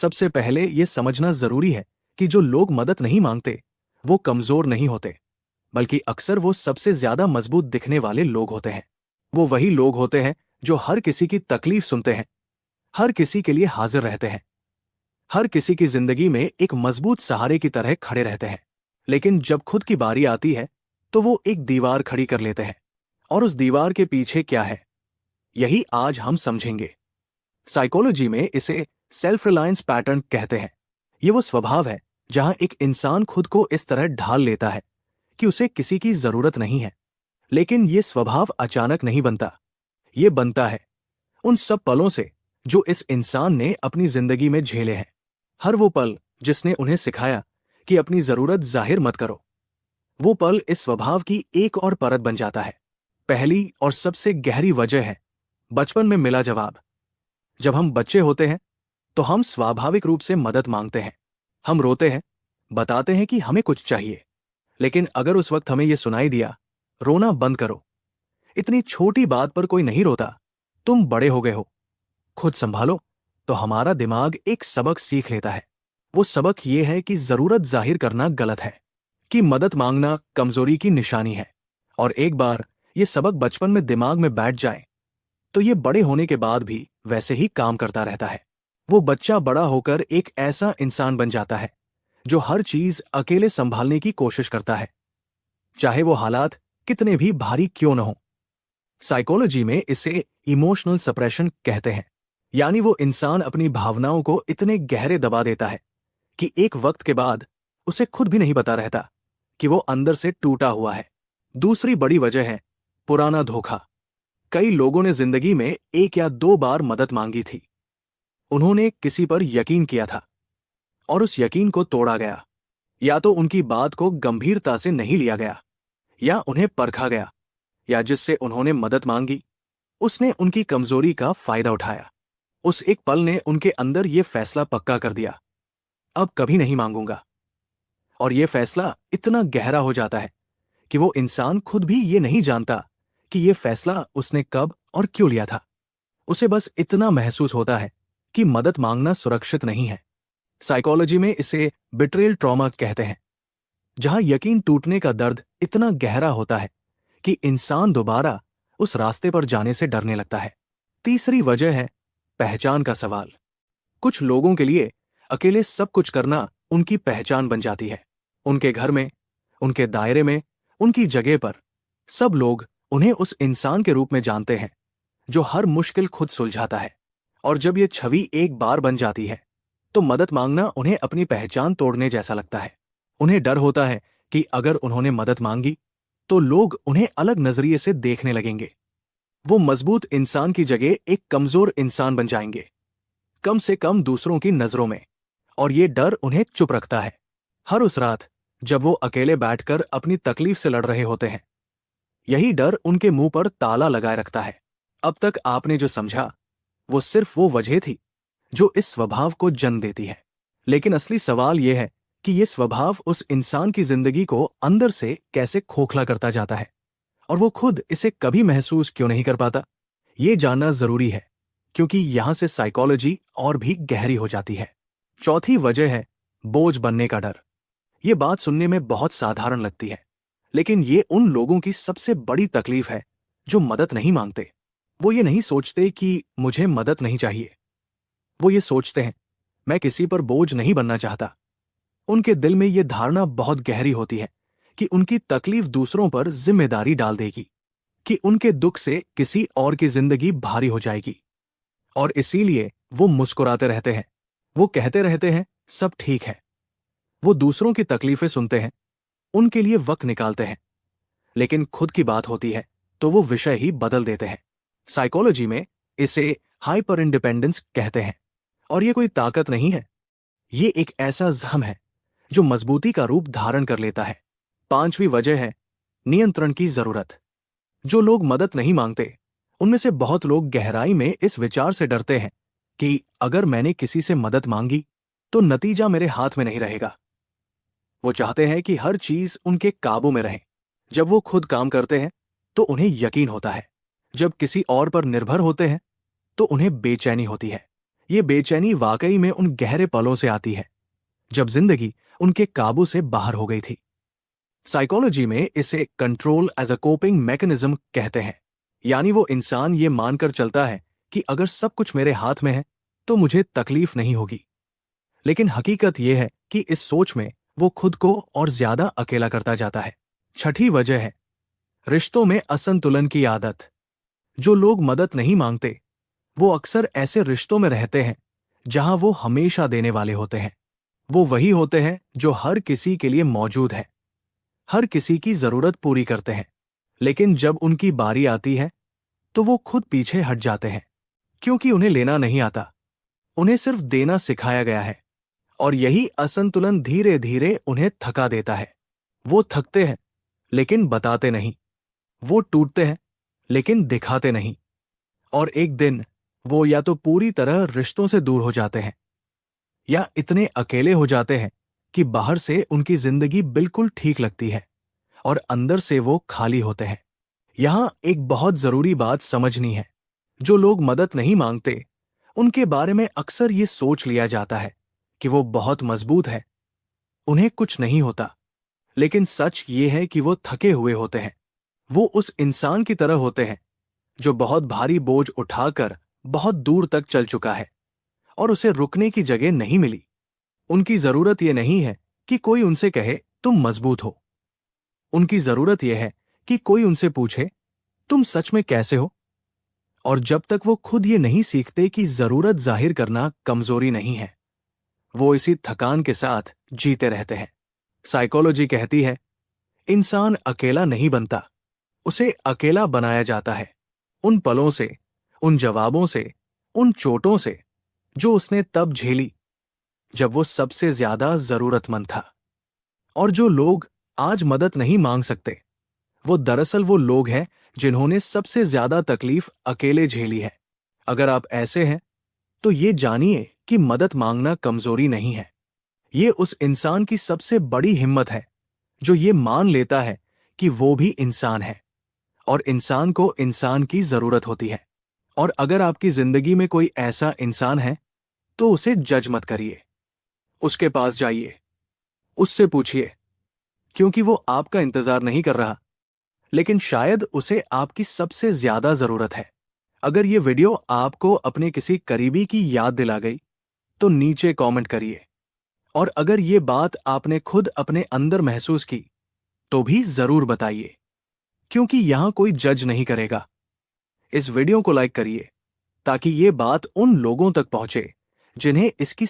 सबसे पहले ये समझना जरूरी है कि जो लोग मदद नहीं मांगते वो कमजोर नहीं होते, बल्कि अक्सर वो सबसे ज्यादा मजबूत दिखने वाले लोग होते हैं। वो वही लोग होते हैं जो हर किसी की तकलीफ सुनते हैं, हर किसी के लिए हाजिर रहते हैं, हर किसी की जिंदगी में एक मजबूत सहारे की तरह खड़े रहते हैं। लेकिन जब खुद की बारी आती है तो वो एक दीवार खड़ी कर लेते हैं। और उस दीवार के पीछे क्या है, यही आज हम समझेंगे। साइकोलॉजी में इसे सेल्फ रिलायंस पैटर्न कहते हैं। ये वो स्वभाव है जहां एक इंसान खुद को इस तरह ढाल लेता है कि उसे किसी की जरूरत नहीं है। लेकिन ये स्वभाव अचानक नहीं बनता। ये बनता है उन सब पलों से जो इस इंसान ने अपनी जिंदगी में झेले हैं। हर वो पल जिसने उन्हें सिखाया कि अपनी जरूरत जाहिर मत करो, वो पल इस स्वभाव की एक और परत बन जाता है। पहली और सबसे गहरी वजह है बचपन में मिला जवाब। जब हम बच्चे होते हैं तो हम स्वाभाविक रूप से मदद मांगते हैं। हम रोते हैं, बताते हैं कि हमें कुछ चाहिए। लेकिन अगर उस वक्त हमें यह सुनाई दिया, रोना बंद करो, इतनी छोटी बात पर कोई नहीं रोता, तुम बड़े हो गए हो, खुद संभालो, तो हमारा दिमाग एक सबक सीख लेता है। वो सबक ये है कि जरूरत जाहिर करना गलत है, कि मदद मांगना कमजोरी की निशानी है। और एक बार ये सबक बचपन में दिमाग में बैठ जाए तो ये बड़े होने के बाद भी वैसे ही काम करता रहता है। वो बच्चा बड़ा होकर एक ऐसा इंसान बन जाता है जो हर चीज अकेले संभालने की कोशिश करता है, चाहे वो हालात कितने भी भारी क्यों न हो। साइकोलॉजी में इसे इमोशनल सप्रेशन कहते हैं। यानी वो इंसान अपनी भावनाओं को इतने गहरे दबा देता है कि एक वक्त के बाद उसे खुद भी नहीं पता रहता कि वो अंदर से टूटा हुआ है। दूसरी बड़ी वजह है पुराना धोखा। कई लोगों ने जिंदगी में एक या दो बार मदद मांगी थी। उन्होंने किसी पर यकीन किया था और उस यकीन को तोड़ा गया। या तो उनकी बात को गंभीरता से नहीं लिया गया, या उन्हें परखा गया, या जिससे उन्होंने मदद मांगी उसने उनकी कमजोरी का फायदा उठाया। उस एक पल ने उनके अंदर यह फैसला पक्का कर दिया, अब कभी नहीं मांगूंगा। और यह फैसला इतना गहरा हो जाता है कि वो इंसान खुद भी ये नहीं जानता कि यह फैसला उसने कब और क्यों लिया था। उसे बस इतना महसूस होता है कि मदद मांगना सुरक्षित नहीं है। साइकोलॉजी में इसे बिट्रेयल ट्रॉमा कहते हैं, जहां यकीन टूटने का दर्द इतना गहरा होता है कि इंसान दोबारा उस रास्ते पर जाने से डरने लगता है। तीसरी वजह है पहचान का सवाल। कुछ लोगों के लिए अकेले सब कुछ करना उनकी पहचान बन जाती है। उनके घर में, उनके दायरे में, उनकी जगह पर सब लोग उन्हें उस इंसान के रूप में जानते हैं जो हर मुश्किल खुद सुलझाता है। और जब यह छवि एक बार बन जाती है तो मदद मांगना उन्हें अपनी पहचान तोड़ने जैसा लगता है। उन्हें डर होता है कि अगर उन्होंने मदद मांगी तो लोग उन्हें अलग नजरिए से देखने लगेंगे। वो मजबूत इंसान की जगह एक कमजोर इंसान बन जाएंगे, कम से कम दूसरों की नजरों में। और ये डर उन्हें चुप रखता है। हर उस रात जब वो अकेले बैठकर अपनी तकलीफ से लड़ रहे होते हैं, यही डर उनके मुंह पर ताला लगाए रखता है। अब तक आपने जो समझा वो सिर्फ वो वजह थी जो इस स्वभाव को जन्म देती है। लेकिन असली सवाल यह है कि यह स्वभाव उस इंसान की जिंदगी को अंदर से कैसे खोखला करता जाता है, और वो खुद इसे कभी महसूस क्यों नहीं कर पाता। ये जानना जरूरी है, क्योंकि यहां से साइकोलॉजी और भी गहरी हो जाती है। चौथी वजह है बोझ बनने का डर। ये बात सुनने में बहुत साधारण लगती है, लेकिन ये उन लोगों की सबसे बड़ी तकलीफ है जो मदद नहीं मांगते। वो ये नहीं सोचते कि मुझे मदद नहीं चाहिए, वो ये सोचते हैं मैं किसी पर बोझ नहीं बनना चाहता। उनके दिल में ये धारणा बहुत गहरी होती है कि उनकी तकलीफ दूसरों पर जिम्मेदारी डाल देगी, कि उनके दुख से किसी और की जिंदगी भारी हो जाएगी। और इसीलिए वो मुस्कुराते रहते हैं, वो कहते रहते हैं सब ठीक है। वो दूसरों की तकलीफें सुनते हैं, उनके लिए वक्त निकालते हैं, लेकिन खुद की बात होती है तो वो विषय ही बदल देते हैं। साइकोलॉजी में इसे हाइपर इंडिपेंडेंस कहते हैं। और ये कोई ताकत नहीं है, ये एक ऐसा जख्म है जो मजबूती का रूप धारण कर लेता है। पांचवी वजह है नियंत्रण की जरूरत। जो लोग मदद नहीं मांगते उनमें से बहुत लोग गहराई में इस विचार से डरते हैं कि अगर मैंने किसी से मदद मांगी तो नतीजा मेरे हाथ में नहीं रहेगा। वो चाहते हैं कि हर चीज उनके काबू में रहे। जब वो खुद काम करते हैं तो उन्हें यकीन होता है, जब किसी और पर निर्भर होते हैं तो उन्हें बेचैनी होती है। ये बेचैनी वाकई में उन गहरे पलों से आती है जब जिंदगी उनके काबू से बाहर हो गई थी। साइकोलॉजी में इसे control as a coping mechanism कहते हैं। यानी वो इंसान ये मानकर चलता है कि अगर सब कुछ मेरे हाथ में है तो मुझे तकलीफ नहीं होगी। लेकिन हकीकत यह है कि इस सोच में वो खुद को और ज्यादा अकेला करता जाता है। छठी वजह है रिश्तों में असंतुलन की आदत। जो लोग मदद नहीं मांगते वो अक्सर ऐसे रिश्तों में रहते हैं जहां वो हमेशा देने वाले होते हैं। वो वही होते हैं जो हर किसी के लिए मौजूद है, हर किसी की जरूरत पूरी करते हैं। लेकिन जब उनकी बारी आती है तो वो खुद पीछे हट जाते हैं, क्योंकि उन्हें लेना नहीं आता, उन्हें सिर्फ देना सिखाया गया है। और यही असंतुलन धीरे धीरे उन्हें थका देता है। वो थकते हैं लेकिन बताते नहीं, वो टूटते हैं लेकिन दिखाते नहीं, और एक दिन वो या तो पूरी तरह रिश्तों से दूर हो जाते हैं या इतने अकेले हो जाते हैं कि बाहर से उनकी जिंदगी बिल्कुल ठीक लगती है और अंदर से वो खाली होते हैं। यहां एक बहुत जरूरी बात समझनी है। जो लोग मदद नहीं मांगते उनके बारे में अक्सर ये सोच लिया जाता है कि वो बहुत मजबूत है, उन्हें कुछ नहीं होता। लेकिन सच ये है कि वो थके हुए होते हैं। वो उस इंसान की तरह होते हैं जो बहुत भारी बोझ उठाकर बहुत दूर तक चल चुका है और उसे रुकने की जगह नहीं मिली। उनकी जरूरत यह नहीं है कि कोई उनसे कहे तुम मजबूत हो। उनकी जरूरत यह है कि कोई उनसे पूछे तुम सच में कैसे हो। और जब तक वो खुद ये नहीं सीखते कि जरूरत जाहिर करना कमजोरी नहीं है, वो इसी थकान के साथ जीते रहते हैं। साइकोलॉजी कहती है इंसान अकेला नहीं बनता, उसे अकेला बनाया जाता है उन पलों से, उन जवाबों से, उन चोटों से जो उसने तब झेली जब वो सबसे ज्यादा जरूरतमंद था। और जो लोग आज मदद नहीं मांग सकते वो दरअसल वो लोग हैं जिन्होंने सबसे ज्यादा तकलीफ अकेले झेली है। अगर आप ऐसे हैं तो ये जानिए कि मदद मांगना कमजोरी नहीं है, ये उस इंसान की सबसे बड़ी हिम्मत है जो ये मान लेता है कि वो भी इंसान है और इंसान को इंसान की जरूरत होती है। और अगर आपकी जिंदगी में कोई ऐसा इंसान है तो उसे जज मत करिए, उसके पास जाइए, उससे पूछिए, क्योंकि वो आपका इंतजार नहीं कर रहा, लेकिन शायद उसे आपकी सबसे ज्यादा जरूरत है। अगर ये वीडियो आपको अपने किसी करीबी की याद दिला गई तो नीचे कमेंट करिए, और अगर ये बात आपने खुद अपने अंदर महसूस की तो भी जरूर बताइए, क्योंकि यहां कोई जज नहीं करेगा। इस वीडियो को लाइक करिए ताकि ये बात उन लोगों तक पहुंचे जिन्हें इसकी